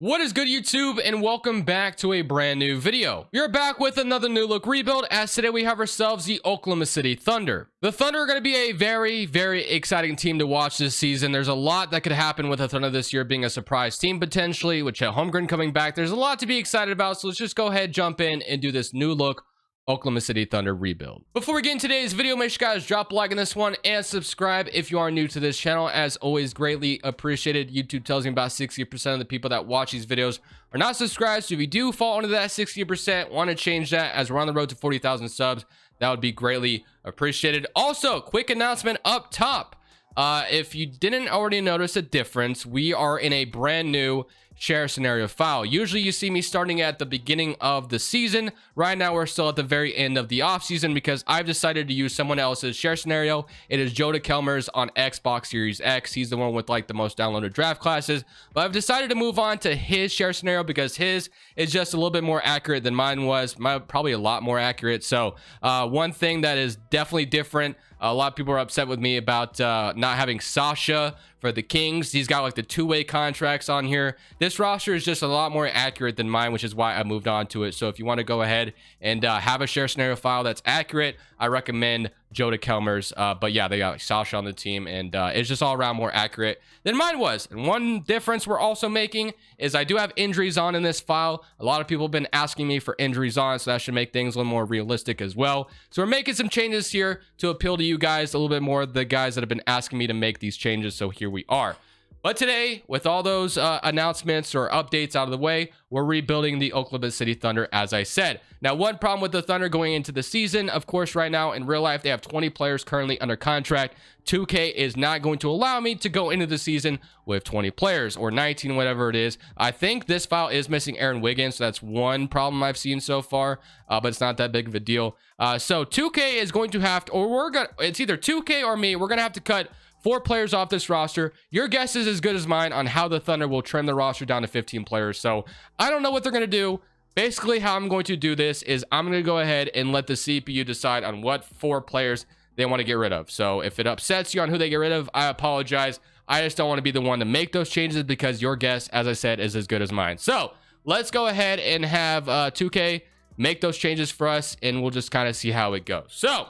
What is good, YouTube, and welcome back to a brand new video. We're back with another new look rebuild, as today we have ourselves the Oklahoma City Thunder. The Thunder are going to be a very exciting team to watch this season. There's a lot that could happen with the Thunder this year being a surprise team potentially, with Chet Holmgren coming back. There's a lot to be excited about, so let's just go ahead, jump in, and do this new look Oklahoma City Thunder rebuild. Before we get into today's video, make sure you guys drop a like on this one and subscribe if you are new to this channel. As always, greatly appreciated. YouTube tells me about 60% of the people that watch these videos are not subscribed, so if you do fall into that 60%, want to change that as we're on the road to 40,000 subs, that would be greatly appreciated. Also, quick announcement up top. If you didn't already notice a difference, we are in a brand new share scenario file. Usually you see me starting at the beginning of the season. Right now we're still at the very end of the off season because I've decided to use someone else's share scenario. It is Joda Kelmer's on Xbox Series X. He's the one with like the most downloaded draft classes, but I've decided to move on to his share scenario because his is just a little bit more accurate than mine was. Mine probably a lot more accurate. So one thing that is definitely different, a lot of people are upset with me about not having Sasha for the Kings. He's got like the two-way contracts on here. This roster is just a lot more accurate than mine, which is why I moved on to it. So if you want to go ahead and have a share scenario file that's accurate, I recommend Joda Kelmer's. But yeah, they got Sasha on the team, and it's just all around more accurate than mine was. And one difference we're also making is I do have injuries on in this file. A lot of people have been asking me for injuries on, so that should make things a little more realistic as well. So we're making some changes here to appeal to you guys a little bit more, the guys that have been asking me to make these changes. So here we are. But today, with all those announcements or updates out of the way, we're rebuilding the Oklahoma City Thunder, as I said. Now, one problem with the Thunder going into the season, of course, right now in real life, they have 20 players currently under contract. 2K is not going to allow me to go into the season with 20 players or 19, whatever it is. I think this file is missing Aaron Wiggins, so that's one problem I've seen so far, but it's not that big of a deal. So 2K is going to have to, or it's either 2K or me, we're going to have to cut 4 players off this roster. Your guess is as good as mine on how the Thunder will trim the roster down to 15 players. So I don't know what they're going to do. Basically, how I'm going to do this is I'm going to go ahead and let the CPU decide on what 4 players they want to get rid of. So if it upsets you on who they get rid of, I apologize. I just don't want to be the one to make those changes because your guess, as I said, is as good as mine. So let's go ahead and have 2K make those changes for us, and we'll just kind of see how it goes. So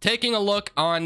taking a look on,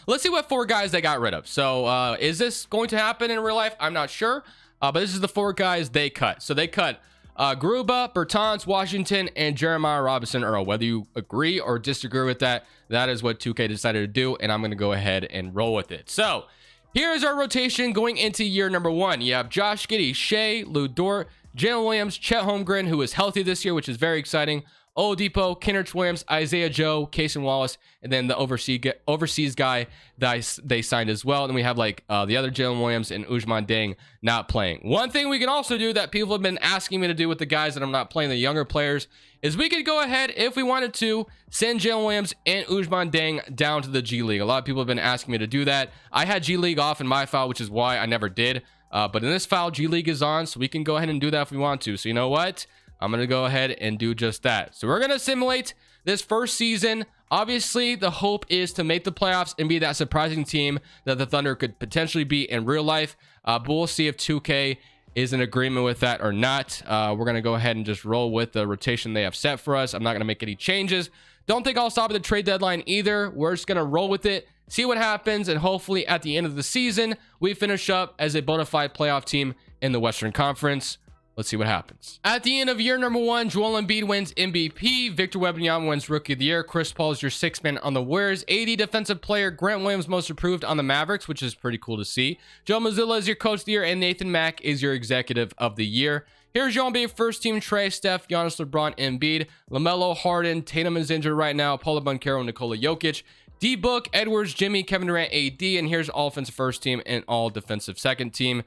let's see what 4 guys they got rid of. So is this going to happen in real life? I'm not sure, but this is the 4 guys they cut. So they cut Garuba, Bertans, Washington, and Jeremiah Robinson Earl. Whether you agree or disagree with that, that is what 2K decided to do, and I'm going to go ahead and roll with it. So here's our rotation going into year number 1. You have Josh Giddey, Shea, Lou Dort, Jalen Williams, Chet Holmgren, who is healthy this year, which is very exciting, Oladipo, Kenrich Williams, Isaiah Joe, Cason Wallace, and then the overseas guy that they signed as well. And then we have like the other Jalen Williams and Ousmane Dieng not playing. One thing we can also do that people have been asking me to do with the guys that I'm not playing, the younger players, is we could go ahead, if we wanted to, send Jalen Williams and Ousmane Dieng down to the G League. A lot of people have been asking me to do that. I had G League off in my file, which is why I never did. But in this file, G League is on, so we can go ahead and do that if we want to. So you know what? I'm going to go ahead and do just that. So we're going to simulate this first season. Obviously, the hope is to make the playoffs and be that surprising team that the Thunder could potentially be in real life. But we'll see if 2K is in agreement with that or not. We're going to go ahead and just roll with the rotation they have set for us. I'm not going to make any changes. Don't think I'll stop at the trade deadline either. We're just going to roll with it, see what happens, and hopefully at the end of the season, we finish up as a bona fide playoff team in the Western Conference. Let's see what happens. At the end of year number 1, Joel Embiid wins MVP. Victor Wembanyama wins Rookie of the Year. Chris Paul is your 6th man on the Warriors. AD Defensive Player. Grant Williams most improved on the Mavericks, which is pretty cool to see. Joe Mazzulla is your Coach of the Year, and Nathan Mack is your Executive of the Year. Here's your NBA first team: Trey, Steph, Giannis, LeBron, Embiid, LaMelo, Harden. Tatum is injured right now. Paolo Banchero, Nikola Jokic. D-Book, Edwards, Jimmy, Kevin Durant, AD, and here's all offensive first team and all defensive second team.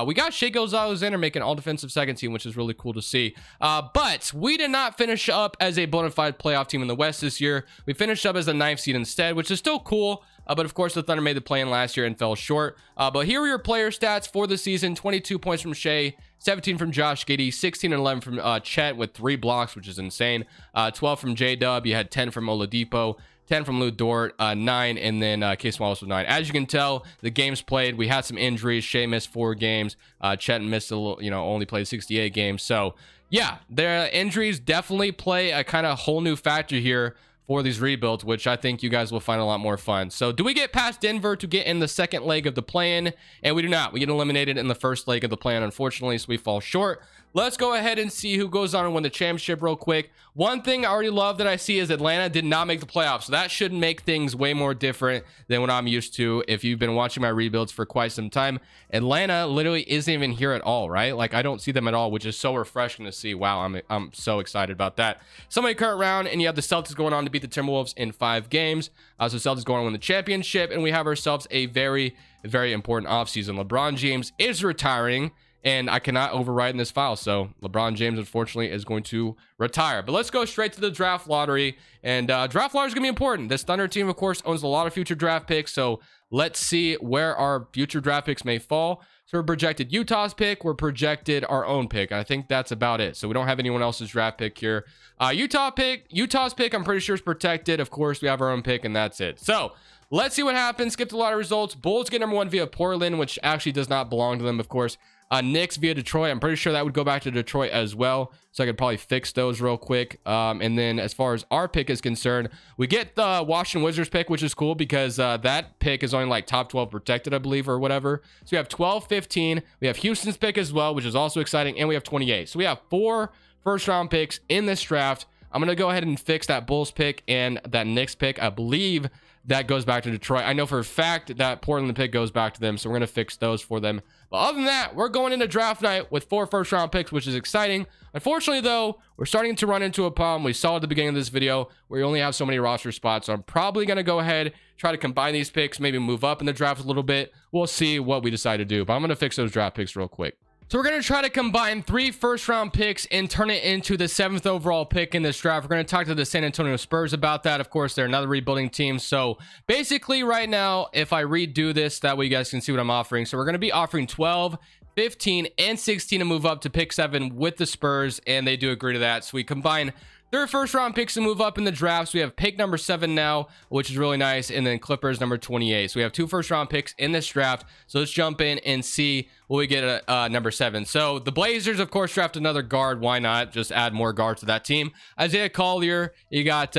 We got Shai Gilgeous-Alexander making all defensive second team, which is really cool to see. But we did not finish up as a bona fide playoff team in the West this year. We finished up as the 9th seed instead, which is still cool. But of course, the Thunder made the play-in last year and fell short. But here are your player stats for the season: 22 points from Shea, 17 from Josh Giddey, 16 and 11 from Chet with 3 blocks, which is insane. 12 from J-Dub. You had 10 from Oladipo, 10 from Lou Dort, 9, and then Case Wallace with 9. As you can tell, the games played, we had some injuries. Shea missed 4 games. Chet missed a little, only played 68 games. So yeah, their injuries definitely play a kind of whole new factor here for these rebuilds, which I think you guys will find a lot more fun. So do we get past Denver to get in the second leg of the play-in? And we do not. We get eliminated in the first leg of the play-in, unfortunately, so we fall short. Let's go ahead and see who goes on and win the championship real quick. One thing I already love that I see is Atlanta did not make the playoffs. So that should make things way more different than what I'm used to. If you've been watching my rebuilds for quite some time, Atlanta literally isn't even here at all, right? Like, I don't see them at all, which is so refreshing to see. Wow, I'm so excited about that. Somebody current round, and you have the Celtics going on to beat the Timberwolves in 5 games. So Celtics going on to win the championship, and we have ourselves a very, very important offseason. LeBron James is retiring, and I cannot override in this file. So LeBron James, unfortunately, is going to retire. But let's go straight to the draft lottery. And draft lottery is going to be important. This Thunder team, of course, owns a lot of future draft picks. So let's see where our future draft picks may fall. So we're projected Utah's pick. We're projected our own pick. I think that's about it. So we don't have anyone else's draft pick here. Utah's pick, I'm pretty sure is protected. Of course, we have our own pick, and that's it. So let's see what happens. Skip to a lot of results. Bulls get number 1 via Portland, which actually does not belong to them, of course. Knicks via Detroit. I'm pretty sure that would go back to Detroit as well. So I could probably fix those real quick. And then as far as our pick is concerned, we get the Washington Wizards pick, which is cool because that pick is only like top 12 protected, I believe, or whatever. So we have 12, 15. We have Houston's pick as well, which is also exciting. And we have 28. So we have 4 first-round picks in this draft. I'm going to go ahead and fix that Bulls pick and that Knicks pick. I believe that goes back to Detroit. I know for a fact that Portland pick goes back to them, so we're going to fix those for them. But other than that, we're going into draft night with 4 first-round picks, which is exciting. Unfortunately, though, we're starting to run into a problem. We saw at the beginning of this video where you only have so many roster spots. So I'm probably going to go ahead, try to combine these picks, maybe move up in the draft a little bit. We'll see what we decide to do, but I'm going to fix those draft picks real quick. So we're going to try to combine 3 first-round picks and turn it into the 7th overall pick in this draft. We're going to talk to the San Antonio Spurs about that. Of course, they're another rebuilding team. So basically right now, if I redo this, that way you guys can see what I'm offering. So we're going to be offering 12, 15, and 16 to move up to pick 7 with the Spurs, and they do agree to that. So we combine 3 first-round picks to move up in the draft. So we have pick number 7 now, which is really nice, and then Clippers number 28. So we have 2 first-round picks in this draft. So let's jump in and see what we get at number 7. So the Blazers, of course, draft another guard. Why not? Just add more guards to that team. Isaiah Collier. You got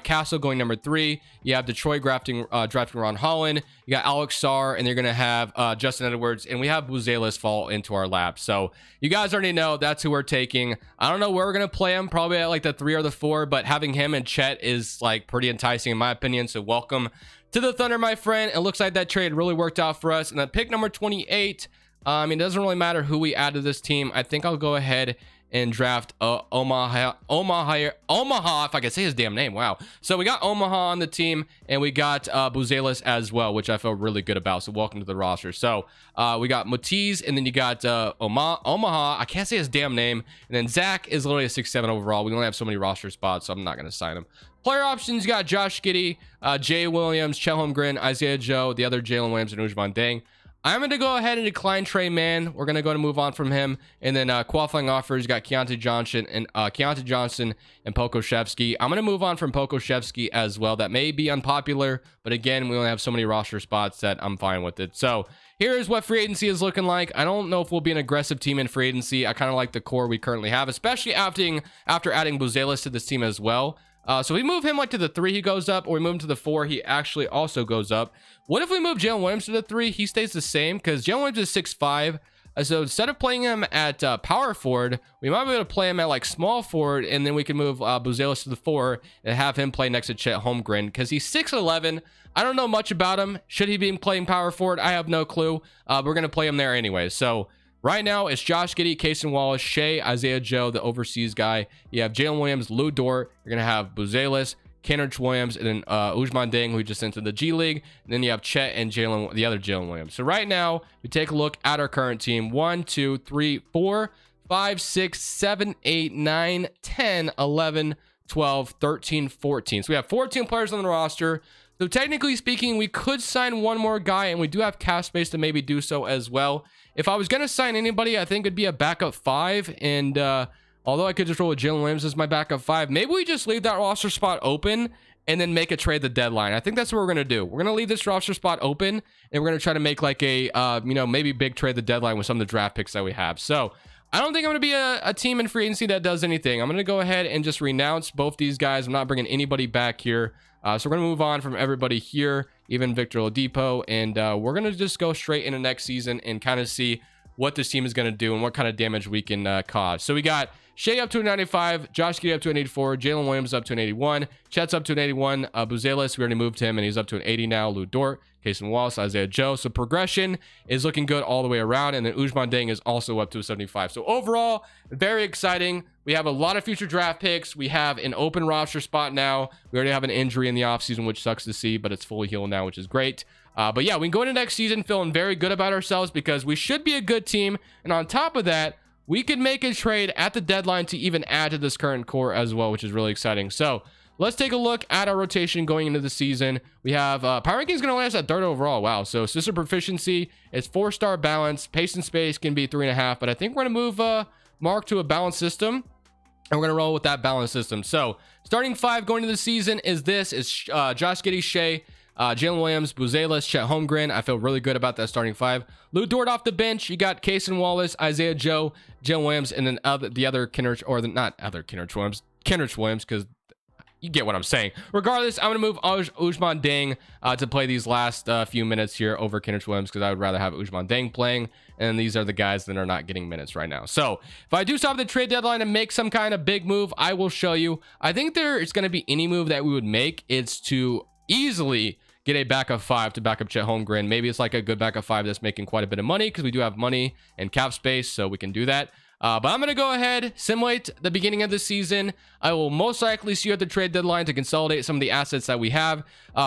Castle going number 3. You have Detroit drafting Ron Holland. You got Alex Sarr, and they're going to have Justin Edwards, and we have Buzelis fall into our lap. So you guys already know that's who we're taking. I don't know where we're going to play him, probably at like the 3 or the 4, but having him and Chet is like pretty enticing in my opinion. So welcome to the Thunder, my friend. It looks like that trade really worked out for us. And then pick number 28, it doesn't really matter who we add to this team. I think I'll go ahead and draft Omaha, if I can say his damn name. Wow. So we got Omaha on the team, and we got Buzelis as well, which I feel really good about. So welcome to the roster. So we got Matiz, and then you got Omaha. I can't say his damn name. And then Zach is literally a 6'7" overall. We only have so many roster spots, so I'm not going to sign him. Player options, you got Josh Giddey, Jay Williams, Chet Holmgren, Isaiah Joe, the other Jalen Williams, and Ousmane Dieng. I'm going to go ahead and decline Trey Mann. We're going to go and move on from him. And then qualifying offers, you got Keontae Johnson and Pokusevski. I'm going to move on from Pokusevski as well. That may be unpopular, but again, we only have so many roster spots that I'm fine with it. So here's what free agency is looking like. I don't know if we'll be an aggressive team in free agency. I kind of like the core we currently have, especially after adding Buzelis to this team as well. So we move him like to the 3, he goes up, or we move him to the 4, he actually also goes up. What if we move Jalen Williams to the 3? He stays the same because Jalen Williams is 6'5". So instead of playing him at power forward, we might be able to play him at like small forward, and then we can move Buzelis to the 4 and have him play next to Chet Holmgren because he's 6'11". I don't know much about him. Should he be playing power forward? I have no clue. We're going to play him there anyway. So right now, it's Josh Giddey, Cason Wallace, Shea, Isaiah Joe, the overseas guy. You have Jalen Williams, Lou Dort. You're going to have Buzelis, Kenrich Williams, and then Ousmane Dieng, who just entered the G League. And then you have Chet and the other Jalen Williams. So right now, we take a look at our current team. 1, 2, 3, 4, 5, 6, 7, 8, 9, 10, 11, 12, 13, 14. So we have 14 players on the roster. So technically speaking, we could sign one more guy, and we do have cap space to maybe do so as well. If I was going to sign anybody, I think it'd be a backup 5. And although I could just roll with Jalen Williams as my backup 5, maybe we just leave that roster spot open and then make a trade at the deadline. I think that's what we're going to do. We're going to leave this roster spot open, and we're going to try to make like a, maybe big trade at the deadline with some of the draft picks that we have. So I don't think I'm going to be a team in free agency that does anything. I'm going to go ahead and just renounce both these guys. I'm not bringing anybody back here. So we're going to move on from everybody here, even Victor Oladipo, and we're going to just go straight into next season and kind of see what this team is going to do and what kind of damage we can cause. So we got Shea up to an 95, Josh Giddey up to an 84, Jalen Williams up to an 81, Chet's up to an 81, Buzelis, we already moved him and he's up to an 80 now, Lou Dort, Casey Wallace, Isaiah Joe. So progression is looking good all the way around, and then Ousmane Dieng is also up to a 75. So overall, very exciting. We have a lot of future draft picks. We have an open roster spot now. We already have an injury in the offseason, which sucks to see, but it's fully healed now, which is great. But yeah, we can go into next season feeling very good about ourselves because we should be a good team. And on top of that, we could make a trade at the deadline to even add to this current core as well, which is really exciting. So let's take a look at our rotation going into the season. We have Power Rankings going to land us at 3rd overall. Wow. So system proficiency is 4-star balance. Pace and space can be 3.5, but I think we're going to move Mark to a balanced system. And we're going to roll with that balanced system. So starting 5 going into the season is Josh Giddey, Shea, Jalen Williams, Buzelis, Chet Holmgren. I feel really good about that starting 5. Lou Dort off the bench. You got Casey Wallace, Isaiah Joe, Jalen Williams, and then the other Kenrich, or the not other Kenrich Williams, because you get what I'm saying. Regardless, I'm going to move Ousmane Dieng to play these last few minutes here over Kenrich Williams because I would rather have Ousmane Dieng playing, and these are the guys that are not getting minutes right now. So if I do stop the trade deadline and make some kind of big move, I will show you. I think there is going to be any move that we would make. It's to easily get a backup 5 to back up Chet Holmgren. Maybe it's like a good backup 5 that's making quite a bit of money because we do have money and cap space, so we can do that. But I'm going to go ahead, simulate the beginning of the season. I will most likely see you at the trade deadline to consolidate some of the assets that we have,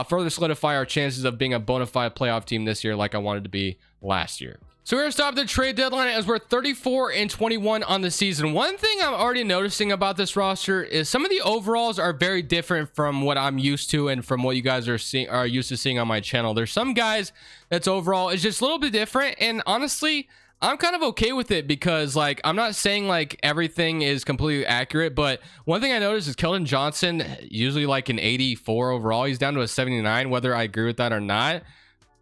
further solidify our chances of being a bona fide playoff team this year like I wanted to be last year. So we're going to stop the trade deadline as we're 34-21 on the season. One thing I'm already noticing about this roster is some of the overalls are very different from what I'm used to and from what you guys are used to seeing on my channel. There's some guys that's overall is just a little bit different, and honestly, I'm kind of okay with it because, like, I'm not saying like everything is completely accurate, but one thing I noticed is Keldon Johnson, usually like an 84 overall, he's down to a 79, whether I agree with that or not.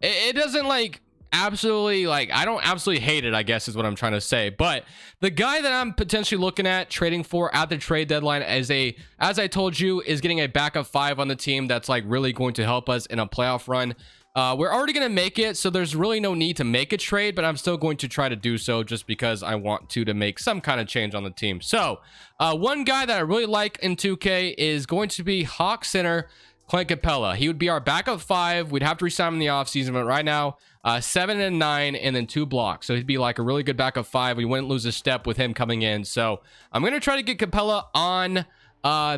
It doesn't like absolutely, like, I don't absolutely hate it, I guess is what I'm trying to say. But the guy that I'm potentially looking at trading for at the trade deadline as I told you, is getting a backup 5 on the team that's like really going to help us in a playoff run. We're already going to make it, so there's really no need to make a trade, but I'm still going to try to do so just because I want to make some kind of change on the team. So one guy that I really like in 2K is going to be Hawk center Clint Capella. He would be our backup 5. We'd have to resign him in the offseason, but right now 7 and 9 and then 2 blocks, so he'd be like a really good backup 5. We wouldn't lose a step with him coming in, so I'm going to try to get Capella on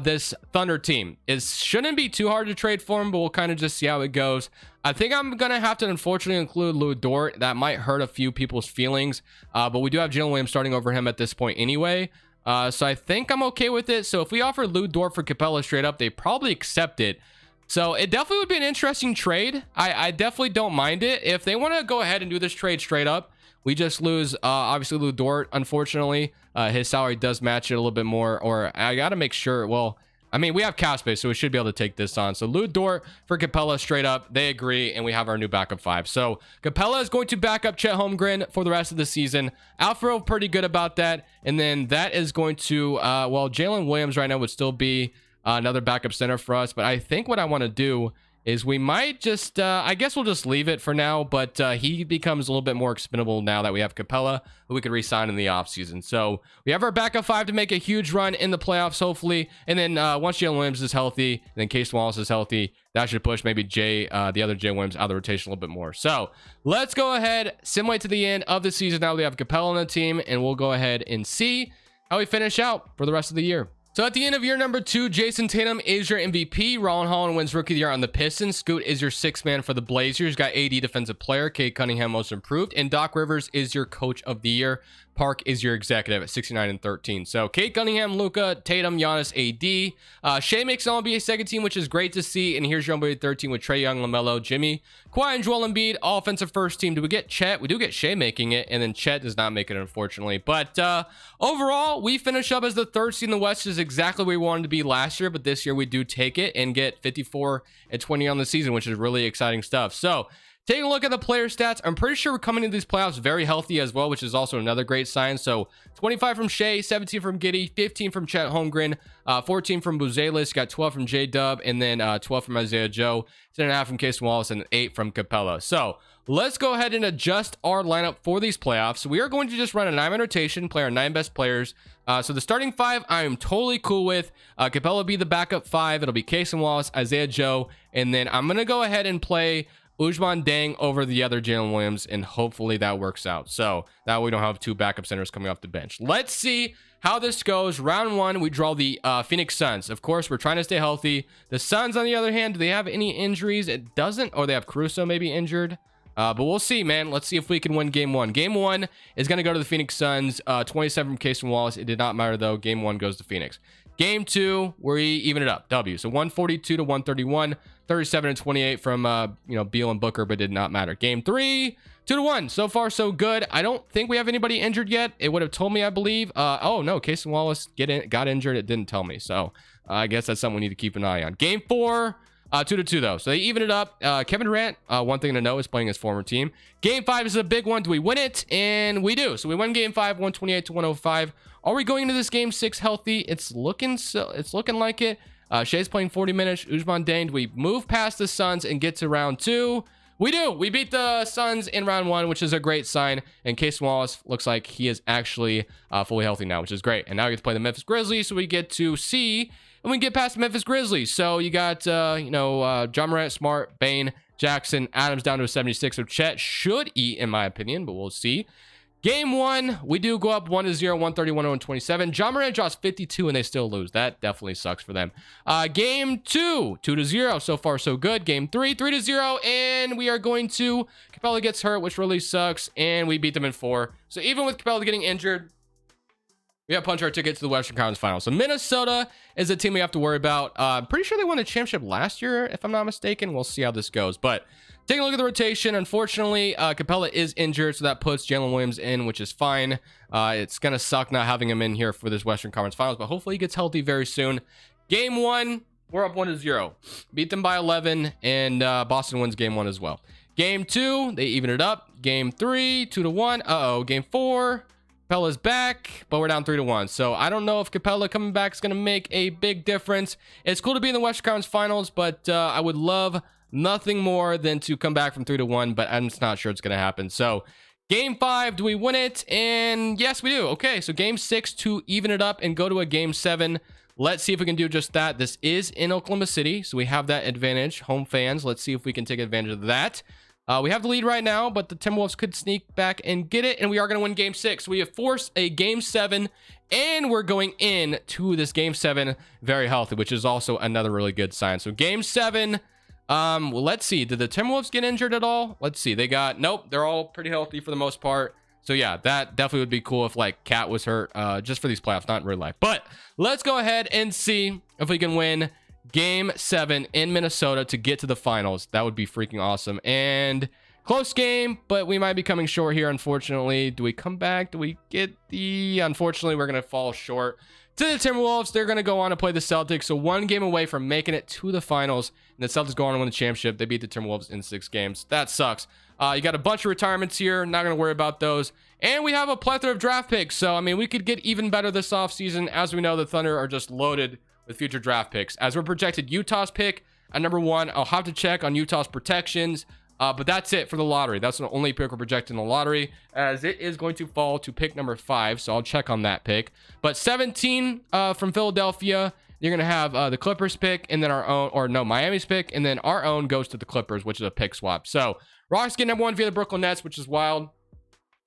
this Thunder team. It shouldn't be too hard to trade for him, but we'll kind of just see how it goes. I think I'm gonna have to unfortunately include Lou Dort. That might hurt a few people's feelings, but we do have Jalen Williams starting over him at this point anyway, so I think I'm okay with it. So if we offer Lou Dort for Capella straight up, they probably accept it. So it definitely would be an interesting trade. I definitely don't mind it if they want to go ahead and do this trade straight up. We just lose obviously Lou Dort, unfortunately. His salary does match it a little bit more, or I gotta make sure. Well, I mean, we have cap space, so we should be able to take this on. So Lou Dort for Capella straight up, they agree, and we have our new backup 5. So Capella is going to back up Chet Holmgren for the rest of the season. I feel pretty good about that. And then that is going to well, Jalen Williams right now would still be another backup center for us, but I think what I want to do is we might just I guess we'll just leave it for now, but he becomes a little bit more expendable now that we have Capella, who we could re-sign in the offseason. So we have our backup 5 to make a huge run in the playoffs, hopefully. And then once Jalen Williams is healthy, and then Case Wallace is healthy, that should push maybe the other Jay Williams out of the rotation a little bit more. So let's go ahead, simulate to the end of the season. Now we have Capella on the team, and we'll go ahead and see how we finish out for the rest of the year. So at the end of year number 2, Jason Tatum is your MVP. Ron Holland wins Rookie of the Year on the Pistons. Scoot is your 6th man for the Blazers. Got AD Defensive Player. Cade Cunningham Most Improved. And Doc Rivers is your Coach of the Year. Park is your executive at 69 and 13. So Kate Cunningham, Luka, Tatum, Giannis, AD. Shea makes an all-NBA second team, which is great to see. And here's your NBA third team with Trae Young, LaMelo, Jimmy, Kawhi, and Joel Embiid. All offensive first team. Do we get Chet? We do get Shea making it, and then Chet does not make it, unfortunately. But overall, we finish up as the third seed in the West, which is exactly where we wanted to be last year. But this year, we do take it and get 54 and 20 on the season, which is really exciting stuff. So taking a look at the player stats, I'm pretty sure we're coming into these playoffs very healthy as well, which is also another great sign. So 25 from Shea, 17 from Giddey, 15 from Chet Holmgren, 14 from Buzelis, got 12 from J-Dub, and then 12 from Isaiah Joe, 10.5 from Casey Wallace, and 8 from Capella. So let's go ahead and adjust our lineup for these playoffs. We are going to just run a 9-man rotation, play our 9 best players. So the starting 5, I am totally cool with. Capella will be the backup 5. It'll be Casey Wallace, Isaiah Joe, and then I'm going to go ahead and play Ousmane Deng over the other Jalen Williams, and hopefully that works out. So now we don't have 2 backup centers coming off the bench. Let's see how this goes. Round 1, we draw the Phoenix Suns. Of course, we're trying to stay healthy. The Suns, on the other hand, do they have any injuries? It doesn't. Or they have Caruso maybe injured. But we'll see, man. Let's see if we can win game 1. Game 1 is going to go to the Phoenix Suns. 27 from Casey Wallace. It did not matter, though. Game 1 goes to Phoenix. Game 2, we even it up. W. So 142 to 131. 37 and 28 from Beal and Booker, but did not matter. Game 3, 2-1. So far, so good. I don't think we have anybody injured yet. It would have told me, I believe. Oh no, Casey Wallace got injured. It didn't tell me. So I guess that's something we need to keep an eye on. Game 4, 2-2 though. So they even it up. Kevin Durant, one thing to know, is playing his former team. Game 5 is a big one. Do we win it? And we do. So we won game 5, 128 to 105. Are we going into this game 6 healthy? It's looking like it. Shea's playing 40 minutes. Ousmane Deng. We move past the Suns and get to round 2. We do. We beat the Suns in round 1, which is a great sign. And Casey Wallace looks like he is actually fully healthy now, which is great. And now we get to play the Memphis Grizzlies, so we get to see, and we get past the Memphis Grizzlies. So you got, John Morant, Smart, Bane, Jackson, Adams down to a 76. So Chet should eat, in my opinion, but we'll see. Game 1, we do go up 1-0, 130, 127. John Morant draws 52 and they still lose. That definitely sucks for them. Game 2, 2-0. So far, so good. Game 3, 3-0. And we are going to, Capella gets hurt, which really sucks. And we beat them in 4. So even with Capella getting injured, we have punched our ticket to the Western Conference Finals. So Minnesota is a team we have to worry about. I'm pretty sure they won a championship last year, if I'm not mistaken. We'll see how this goes. But taking a look at the rotation, unfortunately, Capella is injured, so that puts Jalen Williams in, which is fine. It's going to suck not having him in here for this Western Conference Finals, but hopefully he gets healthy very soon. Game 1, we're up 1-0. Beat them by 11, and Boston wins game 1 as well. Game 2, they even it up. Game 3, 2-1. Uh-oh. Game 4, Capella's back, but we're down 3-1. So I don't know if Capella coming back is going to make a big difference. It's cool to be in the Western Conference Finals, but I would love nothing more than to come back from 3-1, but I'm just not sure it's going to happen. So game 5, do we win it? And yes, we do. Okay, so game 6 to even it up and go to a game 7. Let's see if we can do just that. This is in Oklahoma City, so we have that advantage. Home fans, let's see if we can take advantage of that. We have the lead right now, but the Timberwolves could sneak back and get it, and we are going to win game 6. We have forced a game 7, and we're going in to this game 7 very healthy, which is also another really good sign. So game 7, well, let's see. Did the Timberwolves get injured at all? Let's see. They got, nope, they're all pretty healthy for the most part. So yeah, that definitely would be cool if like Cat was hurt, just for these playoffs, not in real life. But let's go ahead and see if we can win game 7 in Minnesota to get to the finals. That would be freaking awesome. And close game, but we might be coming short here, unfortunately. Do we come back? Do we get the... Unfortunately, we're going to fall short to the Timberwolves. They're going to go on to play the Celtics. So 1 game away from making it to the finals. And the Celtics go on to win the championship. They beat the Timberwolves in 6 games. That sucks. You got a bunch of retirements here. Not going to worry about those. And we have a plethora of draft picks. So, I mean, we could get even better this offseason. As we know, the Thunder are just loaded with future draft picks. As we're projected Utah's pick at number 1. I'll have to check on Utah's protections. But that's it for the lottery. That's the only pick we're projecting in the lottery, as it is going to fall to pick number 5. So I'll check on that pick. But 17 from Philadelphia. You're going to have the Clippers pick, and then our own, or no, Miami's pick, and then our own goes to the Clippers, which is a pick swap. So Rockets get number 1 via the Brooklyn Nets, which is wild.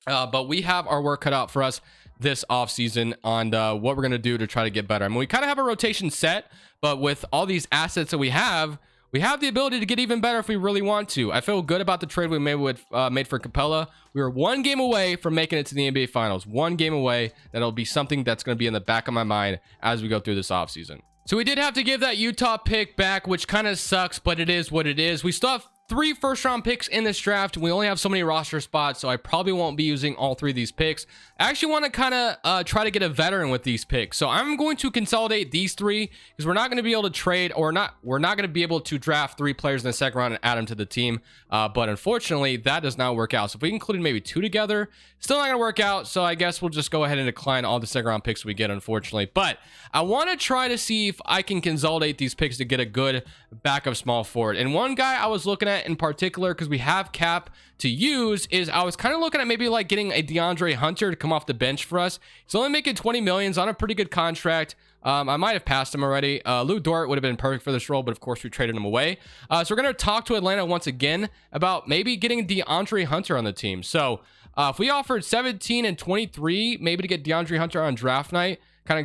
But we have our work cut out for us this offseason on what we're going to do to try to get better. I mean, we kind of have a rotation set, but with all these assets that we have, we have the ability to get even better if we really want to. I feel good about the trade we made for Capella. We were one game away from making it to the NBA Finals. One game away. That'll be something that's going to be in the back of my mind as we go through this offseason. So we did have to give that Utah pick back, which kind of sucks, but it is what it is. We still have 3 first-round picks in this draft. We only have so many roster spots, so I probably won't be using all 3 of these picks. I actually want to kind of try to get a veteran with these picks. So I'm going to consolidate these 3 because we're not going to be able to trade, or we're not going to be able to draft 3 players in the second round and add them to the team. But unfortunately, that does not work out. So if we included maybe 2 together, still not going to work out. So I guess we'll just go ahead and decline all the second round picks we get, unfortunately. But I want to try to see if I can consolidate these picks to get a good backup small forward. And one guy I was looking at in particular, because we have cap to use, is I was kind of looking at maybe like getting a DeAndre Hunter to come off the bench for us. He's only making 20 million on a pretty good contract. I might have passed him already. Lou Dort would have been perfect for this role, but of course we traded him away. So we're going to talk to Atlanta once again about maybe getting DeAndre Hunter on the team. So if we offered 17 and 23, maybe to get DeAndre Hunter on draft night, kind of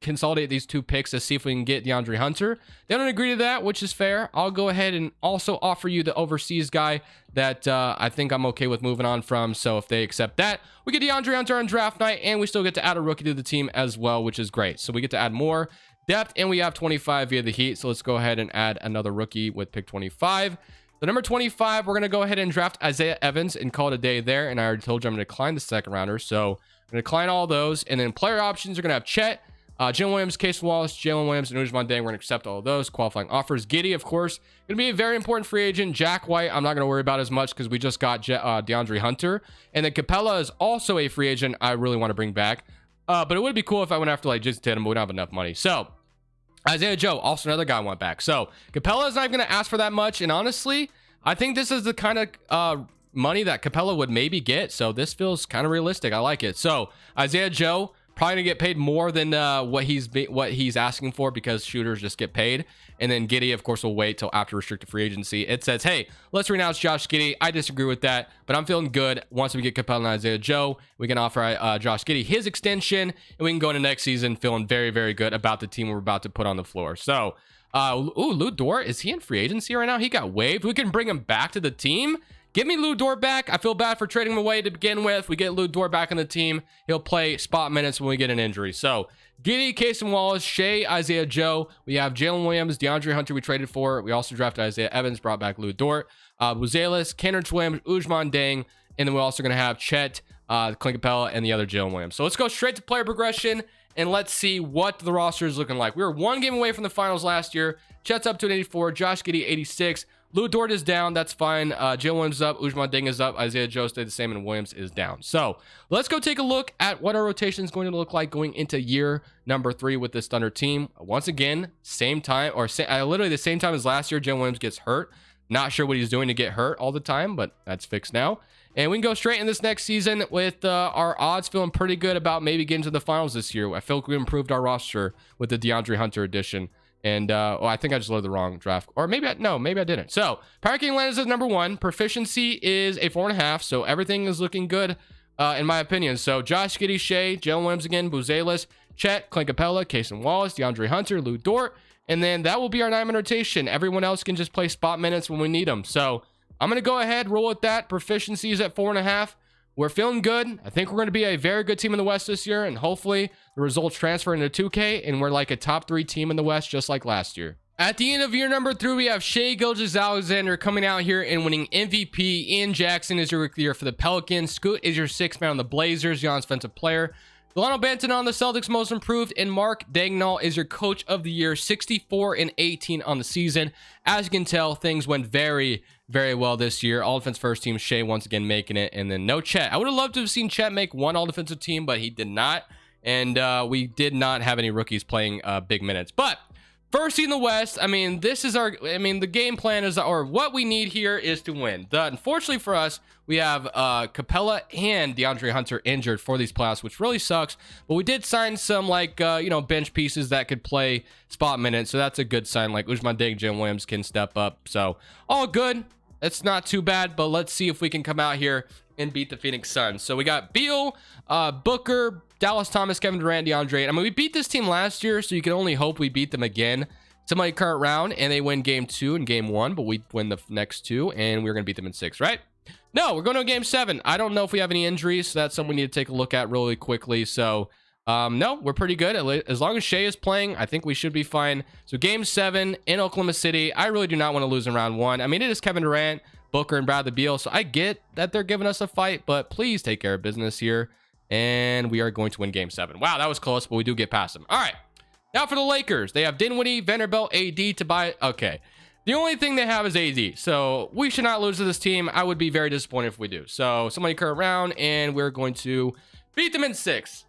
consolidate these 2 picks to see if we can get DeAndre Hunter. They don't agree to that, which is fair. I'll go ahead and also offer you the overseas guy that I think I'm okay with moving on from. So if they accept that, we get DeAndre Hunter on draft night, and we still get to add a rookie to the team as well, which is great. So we get to add more depth, and we have 25 via the Heat. So let's go ahead and add another rookie with pick 25. The number 25, we're going to go ahead and draft Isaiah Evans and call it a day there. And I already told you I'm going to decline the second rounder. So I'm going to decline all those. And then player options are going to have Chet, Jalen Williams, Case Wallace, Jalen Williams, and Usman Deng. We're going to accept all of those qualifying offers. Giddey, of course, going to be a very important free agent. Jack White, I'm not going to worry about as much because we just got DeAndre Hunter. And then Capella is also a free agent I really want to bring back. But it would be cool if I went after like Jason Tatum, but we don't have enough money. So Isaiah Joe, also another guy I want back. So Capella is not going to ask for that much. And honestly, I think this is the kind of money that Capella would maybe get. So this feels kind of realistic. I like it. So Isaiah Joe, probably gonna get paid more than what he's asking for, because shooters just get paid. And then Giddey, of course, will wait till after restricted free agency. It says, hey, let's renounce Josh Giddey. I disagree with that, but I'm feeling good. Once we get Capella and Isaiah Joe, we can offer Josh Giddey his extension, and we can go into next season feeling very, very good about the team we're about to put on the floor. So Lou Dort, is he in free agency right now? He got waived. We can bring him back to the team. Give me Lou Dort back. I feel bad for trading him away to begin with. We get Lou Dort back on the team. He'll play spot minutes when we get an injury. So Giddey, Case and Wallace, Shea, Isaiah Joe. We have Jalen Williams, DeAndre Hunter we traded for. We also drafted Isaiah Evans, brought back Lou Dort, Buzelis, Kendrick Williams, Usman Deng, and then we're also going to have Chet, Clint Capella, and the other Jalen Williams. So let's go straight to player progression, and let's see what the roster is looking like. We were one game away from the finals last year. Chet's up to an 84, Josh Giddey 86. Lou Dort is down. That's fine. Jalen Williams is up. Usman Deng is up. Isaiah Joe stayed the same, and Williams is down. So let's go take a look at what our rotation is going to look like going into year number 3 with this Thunder team. Once again, same time, or literally the same time as last year, Jalen Williams gets hurt. Not sure what he's doing to get hurt all the time, but that's fixed now. And we can go straight in this next season with our odds feeling pretty good about maybe getting to the finals this year. I feel like we improved our roster with the DeAndre Hunter addition. And I think I just loaded the wrong draft, or maybe I didn't. So Power King Atlantis is number 1. Proficiency is a 4.5. So everything is looking good in my opinion. So Josh Giddey, Shea, Jalen Williams again, Buzelis, Chet, Clint Capella, Cason Wallace, DeAndre Hunter, Lou Dort. And then that will be our 9-man rotation. Everyone else can just play spot minutes when we need them. So I'm going to go ahead, roll with that. Proficiency is at 4.5. We're feeling good. I think we're going to be a very good team in the West this year, and hopefully the results transfer into 2K, and we're like a top 3 team in the West, just like last year. At the end of year number 3, we have Shai Gilgeous-Alexander coming out here and winning MVP. Ian Jackson is your rookie of the year for the Pelicans. Scoot is your 6th man on the Blazers, Giannis offensive player. Delano Banton on the Celtics, most improved, and Mark Daigneault is your coach of the year, 64 and 18 on the season. As you can tell, things went very, very well this year. All defense first team, Shea once again making it, and then no Chet. I would have loved to have seen Chet make one all defensive team, but he did not, and we did not have any rookies playing big minutes. But first seed in the West, the game plan is, or what we need here is to win. Unfortunately for us, we have Capella and DeAndre Hunter injured for these playoffs, which really sucks. But we did sign some bench pieces that could play spot minutes, so that's a good sign. Like Usman Deng, Jalen Williams can step up, so all good. It's not too bad, but let's see if we can come out here and beat the Phoenix Suns. So we got Beal, Booker, Dallas Thomas, Kevin Durant, DeAndre. We beat this team last year, so you can only hope we beat them again. somebody current round and they win game 2 and game 1, but we win the next 2 and we're gonna beat them in 6, right? No, we're going to game 7. I don't know if we have any injuries, so that's something we need to take a look at really quickly. So no, we're pretty good. As long as Shea is playing, I think we should be fine. So game 7 in Oklahoma City. I really do not want to lose in round 1. I mean, it is Kevin Durant, Booker, and Bradley Beal, so I get that they're giving us a fight, but please take care of business here. And we are going to win game 7. Wow, that was close, but we do get past them. All right, now for the Lakers. They have Dinwiddie, Vanderbilt, AD, Tobias. Okay, the only thing they have is AD, so we should not lose to this team. I would be very disappointed if we do. So somebody current round, and we're going to beat them in 6.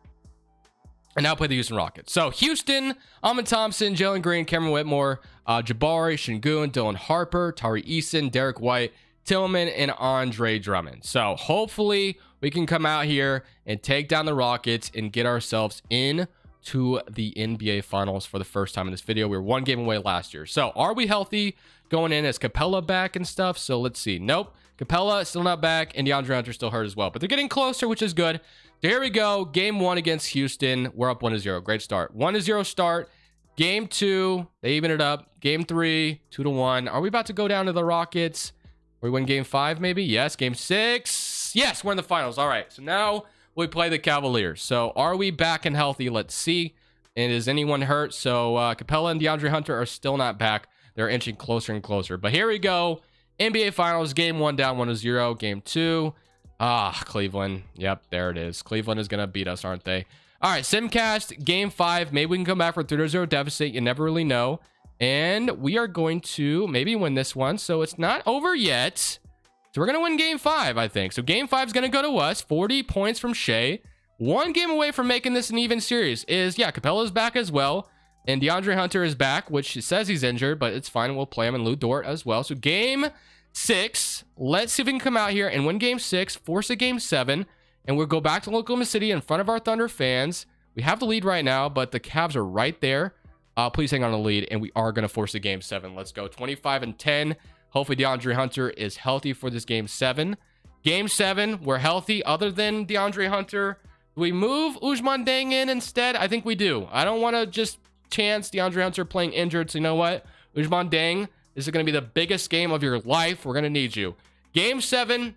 And now play the Houston Rockets. So Houston, Amon Thompson, Jalen Green, Cameron Whitmore, Jabari, Şengün, Dylan Harper, Tari Eason, Derek White, Tillman, and Andre Drummond. So hopefully we can come out here and take down the Rockets and get ourselves into the NBA Finals for the first time in this video. We were 1 game away last year. So are we healthy going in? As Capella back and stuff? So let's see. Nope. Capella still not back, and DeAndre Hunter still hurt as well. But they're getting closer, which is good. There we go. Game 1 against Houston. We're up 1-0. Great start. 1-0 start. Game 2, they even it up. Game 3, 2-1. Are we about to go down to the Rockets? We win game 5, maybe? Yes. Game 6. Yes, we're in the finals. All right. So now we play the Cavaliers. So are we back and healthy? Let's see. And is anyone hurt? So Capella and DeAndre Hunter are still not back. They're inching closer and closer. But here we go. NBA Finals. Game 1 down 1-0. Game 2. Cleveland. Yep, there it is. Cleveland is going to beat us, aren't they? All right, Simcast, game 5. Maybe we can come back for 3-0 deficit. You never really know. And we are going to maybe win this one. So it's not over yet. So we're going to win game 5, I think. So game 5 is going to go to us. 40 points from Shea. 1 game away from making this an even series is, yeah, Capella's back as well. And DeAndre Hunter is back, which says he's injured, but it's fine. We'll play him in Lou Dort as well. So game 6, let's see if we can come out here and win game 6, force a game 7, and we'll go back to Oklahoma City in front of our Thunder fans. We have the lead right now, but the Cavs are right there. Please hang on to the lead, and we are going to force a game 7. Let's go 25-10. Hopefully DeAndre Hunter is healthy for this game 7. Game 7, we're healthy other than DeAndre Hunter. Do we move Ousmane Deng in instead? I think we do. I don't want to just chance DeAndre Hunter playing injured, so you know what? Ousmane Deng, this is going to be the biggest game of your life. We're going to need you. Game 7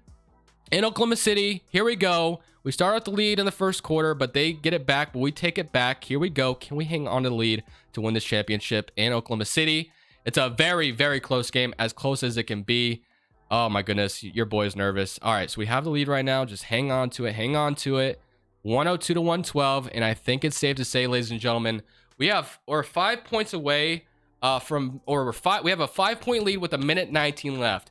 in Oklahoma City. Here we go. We start out the lead in the first quarter, but they get it back, but we take it back. Here we go. Can we hang on to the lead to win this championship in Oklahoma City? It's a very, very close game, as close as it can be. Oh my goodness, your boy's nervous. All right, so we have the lead right now. Just hang on to it. Hang on to it. 102 to 112, and I think it's safe to say, ladies and gentlemen, we're 5 points away we have a 5-point lead with 1:19 left.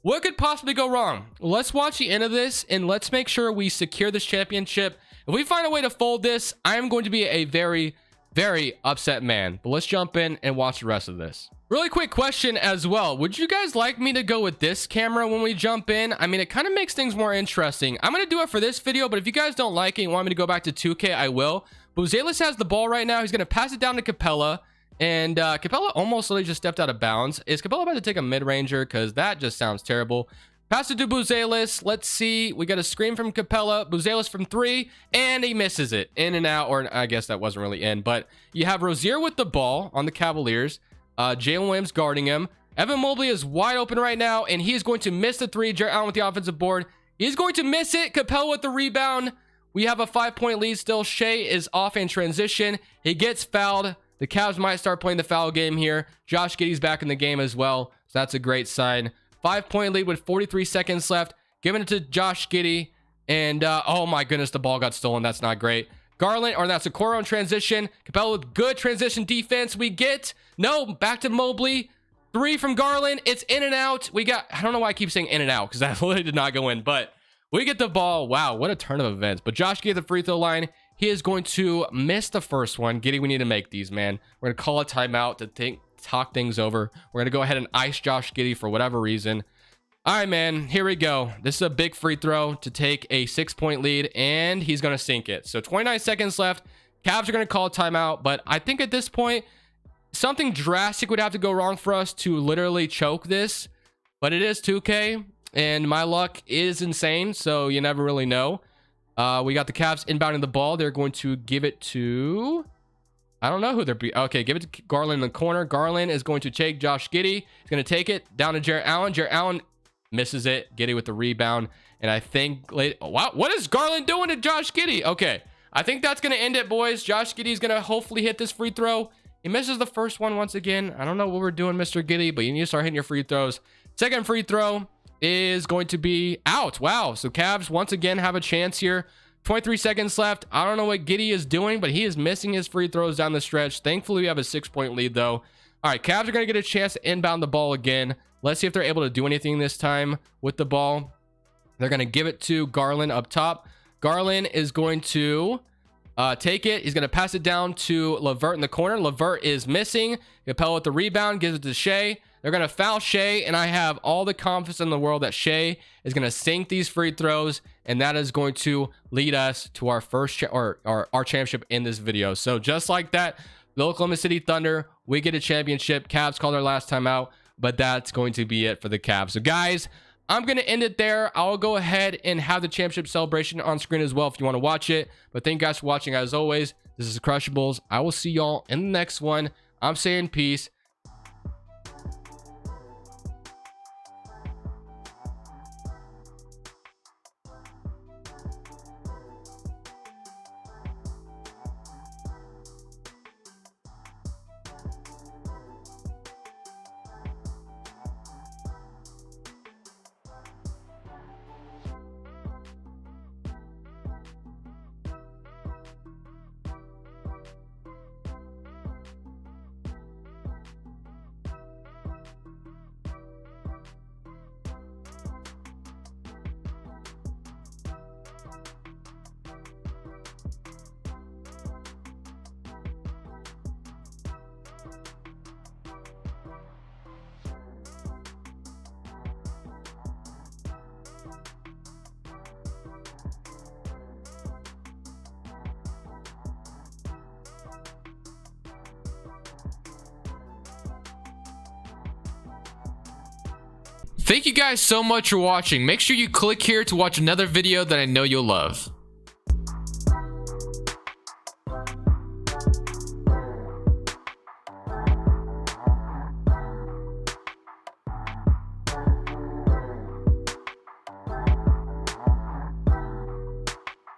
What could possibly go wrong? Let's watch the end of this, and let's make sure we secure this championship. If we find a way to fold this, I'm going to be a very, very upset man. But let's jump in and watch the rest of this. Really quick question as well. Would you guys like me to go with this camera when we jump in? I mean, it kind of makes things more interesting. I'm going to do it for this video, but if you guys don't like it and want me to go back to 2K, I will. Buzelis has the ball right now. He's going to pass it down to Capella. And Capella almost literally just stepped out of bounds. Is Capella about to take a mid-ranger? Because that just sounds terrible. Pass it to Buzelis. Let's see. We got a screen from Capella. Buzelis from 3. And he misses it. In and out. Or I guess that wasn't really in. But you have Rozier with the ball on the Cavaliers. Jalen Williams guarding him. Evan Mobley is wide open right now. And he is going to miss the 3. Jarrett Allen with the offensive board. He's going to miss it. Capella with the rebound. We have a 5-point lead still. Shea is off in transition. He gets fouled. The Cavs might start playing the foul game here. Josh Giddey's back in the game as well. So that's a great sign. 5-point lead with 43 seconds left. Giving it to Josh Giddey. And, oh my goodness, the ball got stolen. That's not great. Garland, or that's Okoro in transition. Capella with good transition defense. We get, no, back to Mobley. 3 from Garland. It's in and out. We got, I don't know why I keep saying in and out, because that literally did not go in. But we get the ball. Wow, what a turn of events. But Josh Giddey at the free throw line. He is going to miss the first one. Giddey, we need to make these, man. We're going to call a timeout to talk things over. We're going to go ahead and ice Josh Giddey for whatever reason. All right, man. Here we go. This is a big free throw to take a 6-point lead, and he's going to sink it. So 29 seconds left. Cavs are going to call a timeout, but I think at this point, something drastic would have to go wrong for us to literally choke this. But it is 2K, and my luck is insane, so you never really know. We got the Cavs inbounding the ball. They're going to give it to I don't know who they're okay, give it to Garland in the corner. Garland is going to take Josh Giddey. He's going to take it down to Jarrett Allen. Jarrett Allen misses it. Giddey with the rebound. And I think wow, what is Garland doing to Josh Giddey? Okay, I think that's going to end it, boys. Josh Giddey is going to hopefully hit this free throw. He misses the first one once again. I don't know what we're doing, Mr. Giddey, but you need to start hitting your free throws. Second free throw is going to be out. Wow. So Cavs once again have a chance here. 23 seconds left. I don't know what Giddey is doing, but he is missing his free throws down the stretch. Thankfully, we have a 6-point lead, though. All right, Cavs are going to get a chance to inbound the ball again. Let's see if they're able to do anything this time with the ball. They're going to give it to Garland up top. Garland is going to take it. He's going to pass it down to LeVert in the corner. LeVert is missing. Capella with the rebound, gives it to Shea. They're going to foul Shea, and I have all the confidence in the world that Shea is going to sink these free throws, and that is going to lead us to our first our championship in this video. So just like that, the Oklahoma City Thunder, we get a championship. Cavs called their last time out, but that's going to be it for the Cavs. So guys, I'm going to end it there. I'll go ahead and have the championship celebration on screen as well if you want to watch it. But thank you guys for watching. As always, this is Crushables. I will see y'all in the next one. I'm saying peace. Thank you guys so much for watching. Make sure you click here to watch another video that I know you'll love.